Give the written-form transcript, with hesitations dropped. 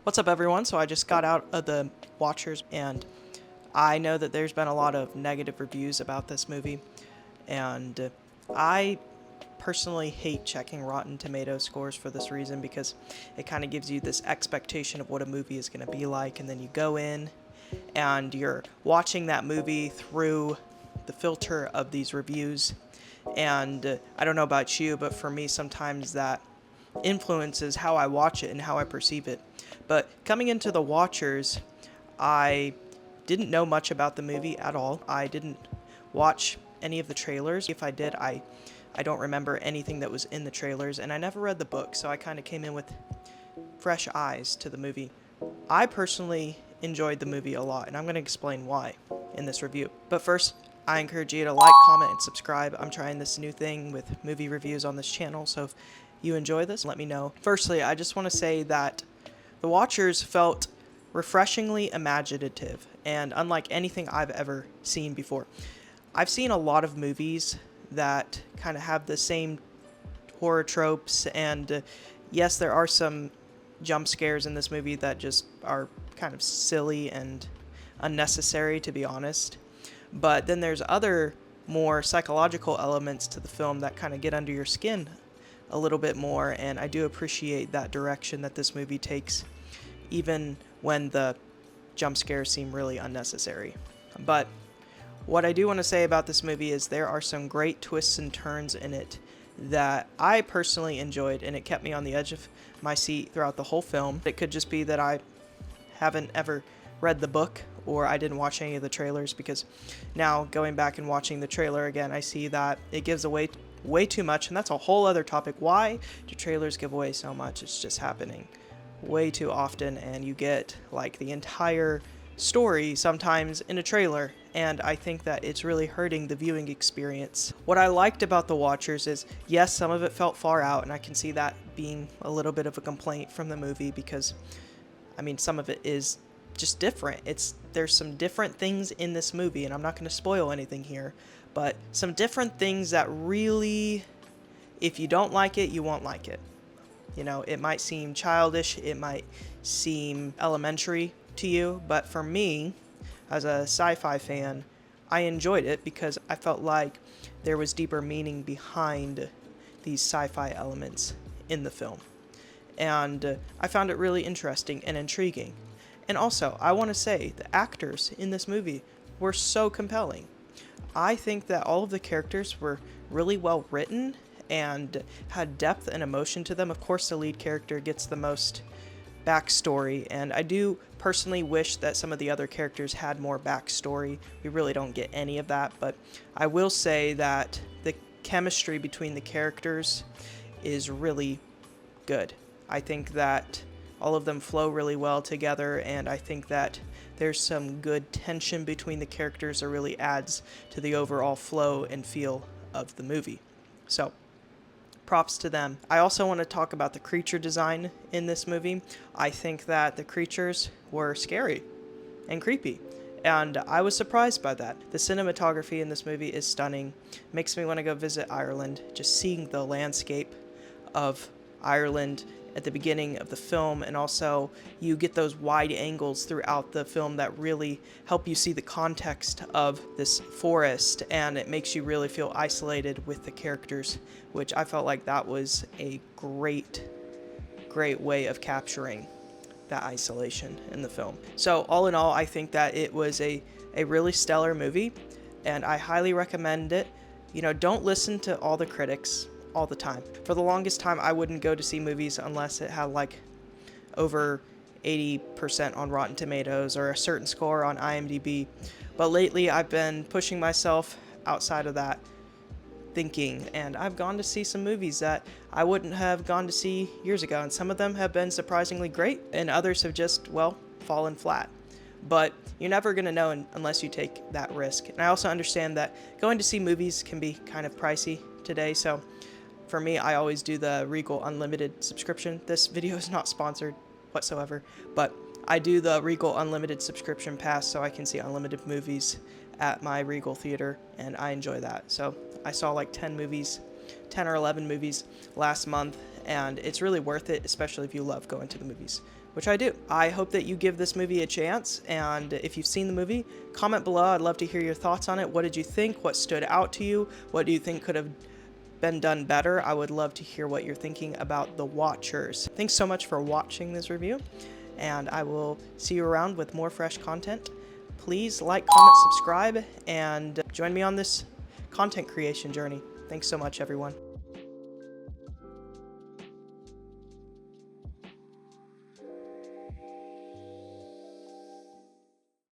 What's up, everyone? So I just got out of the Watchers, and I know that there's been a lot of negative reviews about this movie, and I personally hate checking Rotten Tomato scores for this reason because it kind of gives you this expectation of what a movie is going to be like, and then you go in and you're watching that movie through the filter of these reviews, and I don't know about you, but for me, sometimes that influences how I watch it and how I perceive it. But coming into The Watchers, I didn't know much about the movie at all. I didn't watch any of the trailers. If I did, I don't remember anything that was in the trailers, and I never read the book, so I kind of came in with fresh eyes to the movie. I personally enjoyed the movie a lot, and I'm going to explain why in this review. But first, I encourage you to like, comment, and subscribe. I'm trying this new thing with movie reviews on this channel, so if you enjoy this, let me know. Firstly, I just want to say that The Watchers felt refreshingly imaginative, and unlike anything I've ever seen before. I've seen a lot of movies that kind of have the same horror tropes, and yes, there are some jump scares in this movie that just are kind of silly and unnecessary, to be honest. But then there's other more psychological elements to the film that kind of get under your skin a little bit more, and I do appreciate that direction that this movie takes, even when the jump scares seem really unnecessary. But what I do want to say about this movie is there are some great twists and turns in it that I personally enjoyed, and it kept me on the edge of my seat throughout the whole film. It could just be that I haven't ever read the book, or I didn't watch any of the trailers, because now going back and watching the trailer again, I see that it gives away way too much, and that's a whole other topic. Why do trailers give away so much? It's just happening way too often, and you get like the entire story sometimes in a trailer, and I think that it's really hurting the viewing experience. What I liked about The Watchers is, yes, some of it felt far out, and I can see that being a little bit of a complaint from the movie because, I mean, some of it is just different. There's some different things in this movie, and I'm not going to spoil anything here, but some different things that really, if you don't like it, you won't like it. You know, it might seem childish, it might seem elementary to you, but for me, as a sci-fi fan, I enjoyed it because I felt like there was deeper meaning behind these sci-fi elements in the film. And I found it really interesting and intriguing. And also, I want to say, the actors in this movie were so compelling. I think that all of the characters were really well written and had depth and emotion to them. Of course, the lead character gets the most backstory, and I do personally wish that some of the other characters had more backstory. We really don't get any of that, but I will say that the chemistry between the characters is really good. I think that all of them flow really well together, and I think that there's some good tension between the characters that really adds to the overall flow and feel of the movie. So, props to them. I also want to talk about the creature design in this movie. I think that the creatures were scary and creepy, and I was surprised by that. The cinematography in this movie is stunning. Makes me want to go visit Ireland. Just seeing the landscape of Ireland at the beginning of the film, and also you get those wide angles throughout the film that really help you see the context of this forest, and it makes you really feel isolated with the characters, which I felt like that was a great way of capturing that isolation in the film. So all in all, I think that it was a really stellar movie, and I highly recommend it. You know, don't listen to all the critics all the time. For the longest time, I wouldn't go to see movies unless it had like over 80% on Rotten Tomatoes or a certain score on IMDb. But lately, I've been pushing myself outside of that thinking, and I've gone to see some movies that I wouldn't have gone to see years ago, and some of them have been surprisingly great, and others have just, well, fallen flat. But you're never going to know unless you take that risk. And I also understand that going to see movies can be kind of pricey today, so for me, I always do the Regal Unlimited subscription. This video is not sponsored whatsoever, but I do the Regal Unlimited subscription pass so I can see unlimited movies at my Regal theater, and I enjoy that. So I saw like 10 or 11 movies last month, and it's really worth it, especially if you love going to the movies. which I do. I hope that you give this movie a chance, and if you've seen the movie, comment below. I'd love to hear your thoughts on it. What did you think? What stood out to you? What do you think could have been done better? I would love to hear what you're thinking about The Watchers. Thanks so much for watching this review, and I will see you around with more fresh content. Please like, comment, subscribe, and join me on this content creation journey. Thanks so much, everyone.